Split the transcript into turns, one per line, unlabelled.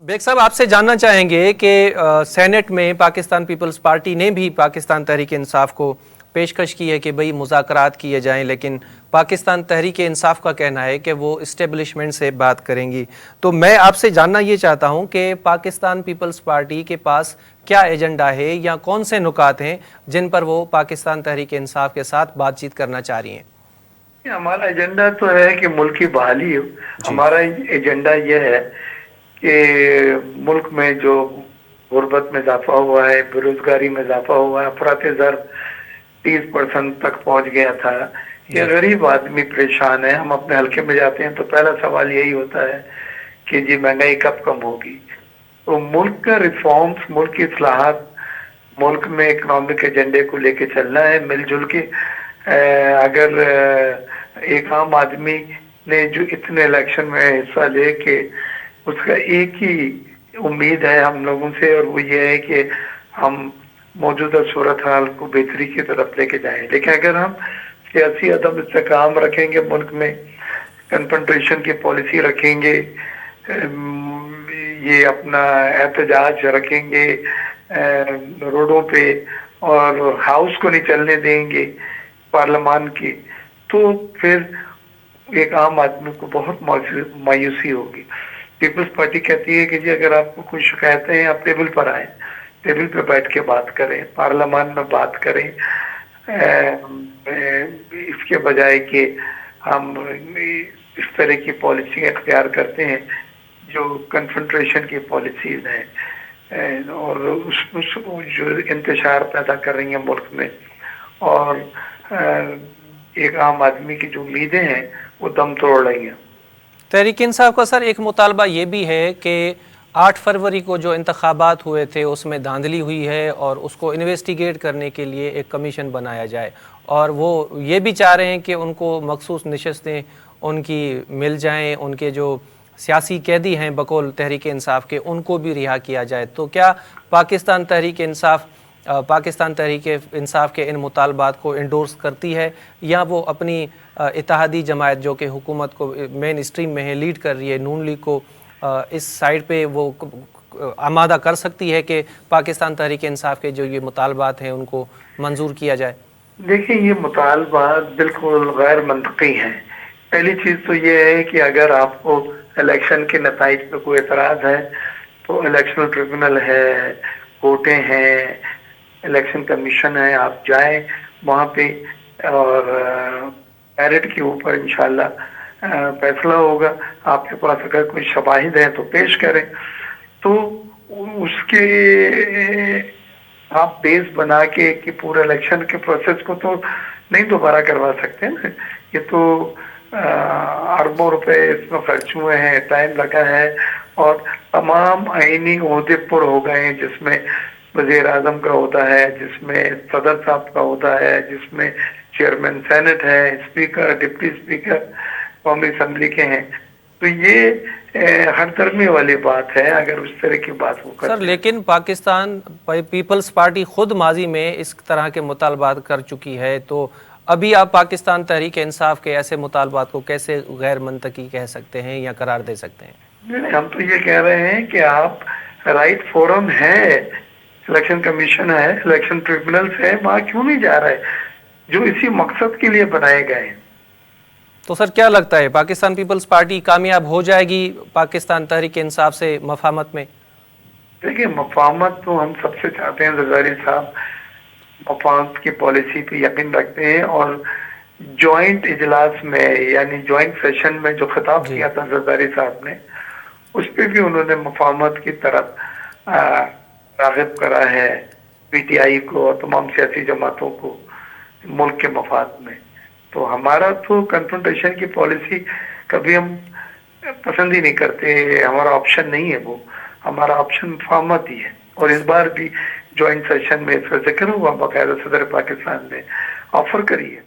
Bag साहब, आपसे जानना चाहेंगे कि सेनेट में पाकिस्तान पीपल्स पार्टी ने भी पाकिस्तान तहरीक इंसाफ को पेशकश की है कि भाई मुज़ाकरात किए जाएं, लेकिन पाकिस्तान तहरीक इंसाफ का कहना है कि वो इस्टेब्लिशमेंट से बात करेंगी। तो मैं आपसे जानना ये चाहता हूं कि पाकिस्तान पीपल्स पार्टी के पास क्या एजेंडा है या कौन से नुकात हैं जिन पर वो पाकिस्तान तहरीक इंसाफ के साथ बातचीत करना चाह रही हैं।
हमारा एजेंडा तो है कि मुल्क की बहाली हो। हमारा एजेंडा यह है कि मुल्क में जो गुर्बत में इजाफा हुआ है, बेरोजगारी में इजाफा हुआ है, अफरात ज़र 30% तक पहुंच गया था। ये गरीब आदमी परेशान है। हम अपने हल्के में जाते हैं तो पहला सवाल यही होता है कि जी महंगाई कब कम होगी। तो मुल्क का रिफॉर्म्स, मुल्क की इस्लाहात, मुल्क में इकोनॉमिक एजेंडे को लेके चलना है मिलजुल के। अगर एक आम आदमी ने जो इतने इलेक्शन में हिस्सा ले के उसका एक ही उम्मीद है हम लोगों से, और वो ये है कि हम मौजूदा सूरत हाल को बेहतरी की तरफ लेके जाएं। लेकिन अगर हम सियासी अदम इस्तेकाम रखेंगे, मुल्क में कन्फ्रंटेशन की पॉलिसी रखेंगे, ये अपना एहतजाज रखेंगे रोडों पे और हाउस को नहीं चलने देंगे पार्लियामान की, तो फिर एक आम आदमी को बहुत मायूसी होगी। पीपल्स पार्टी कहती है कि जी अगर आपको कोई शिकायतें हैं आप टेबल पर आए, टेबल पर बैठ के बात करें, पार्लियामान में बात करें, इसके बजाय कि हम इस तरह की पॉलिसी अख्तियार करते हैं जो कन्फ्रंटेशन की पॉलिसीज हैं और उस जो इंतशार पैदा कर रही हैं मुल्क में, और एक आम आदमी की जो उम्मीदें हैं वो दम तोड़ रही हैं।
तहरीक इंसाफ का सर एक मुतालबा ये भी है कि 8 फरवरी को जो इंतखाबात हुए थे उसमें धांधली हुई है और उसको इन्वेस्टिगेट करने के लिए एक कमीशन बनाया जाए, और वो ये भी चाह रहे हैं कि उनको मखसूस नशस्तें उनकी मिल जाएं, उनके जो सियासी कैदी हैं बकौल तहरीक इंसाफ के उनको भी रिहा किया जाए। तो क्या पाकिस्तान तहरीक इंसाफ के इन मुतालबात को इंडोर्स करती है, या वो अपनी इत्तेहादी जमायत जो कि हुकूमत को मेन स्ट्रीम में है, लीड कर रही है, नून लीग को इस साइड पे वो आमादा कर सकती है कि पाकिस्तान तहरीक इंसाफ के जो ये मुतालबात हैं उनको मंजूर किया जाए?
देखिए, ये मुतालबात बिल्कुल गैर मंतकी हैं। पहली चीज़ तो ये है कि अगर आपको इलेक्शन के नताइज पे कोई एतराज़ है तो इलेक्शन ट्रिब्यूनल है, कोर्टें हैं, इलेक्शन कमीशन है, आप जाएं वहाँ पे और मेरिट के ऊपर इंशाल्लाह फैसला होगा। आपके पास अगर कोई शवाहिद है तो पेश करें, तो उसके आप बेस बना के कि पूरे इलेक्शन के प्रोसेस को तो नहीं दोबारा करवा सकते ना। ये तो अरबों रुपए इसमें खर्च हुए हैं, टाइम लगा है और तमाम आईनी ओहदे पुर हो गए हैं, जिसमें वजीर आजम का होता है, जिसमें सदर साहब का होता है, जिसमें चेयरमैन सेनेट है, स्पीकर, डिप्टी स्पीकर कौमी असम्बली के हैं। तो ये हर तरमी वाली बात है अगर उस तरह की बात हो
सर। लेकिन पाकिस्तान पीपल्स पार्टी खुद माजी में इस तरह के मुतालबात कर चुकी है, तो अभी आप पाकिस्तान तहरीक इंसाफ के ऐसे मुतालबात को कैसे गैर मंतकी कह सकते हैं या करार दे सकते हैं?
हम तो ये कह रहे हैं कि आप राइट फोरम है, इलेक्शन कमीशन है, इलेक्शन ट्रिब्यूनल्स है, वहाँ क्यों नहीं जा रहा है जो इसी मकसद के लिए बनाए गए हैं।
तो सर क्या लगता है पाकिस्तान पीपल्स पार्टी कामयाब हो जाएगी पाकिस्तान तहरीक इंसाफ से मफामत में?
देखिए, मफामत तो हम सबसे चाहते हैं। जरदारी साहब मफामत की पॉलिसी पे यकीन रखते हैं और जॉइंट इजलास में यानी जॉइंट सेशन में जो खिताब किया था जरदारी साहब ने, उस पर भी उन्होंने मफामत की तरफ राग़िब करा है पीटीआई को और तमाम सियासी जमातों को मुल्क के मफाद में। तो हमारा तो कन्फ्रंटेशन की पॉलिसी कभी हम पसंद ही नहीं करते, हमारा ऑप्शन नहीं है वो, हमारा ऑप्शन मफाहमत ही है। और इस बार भी जॉइंट सेशन में इसका जिक्र हुआ, बाकायदा सदर पाकिस्तान ने ऑफर करी है।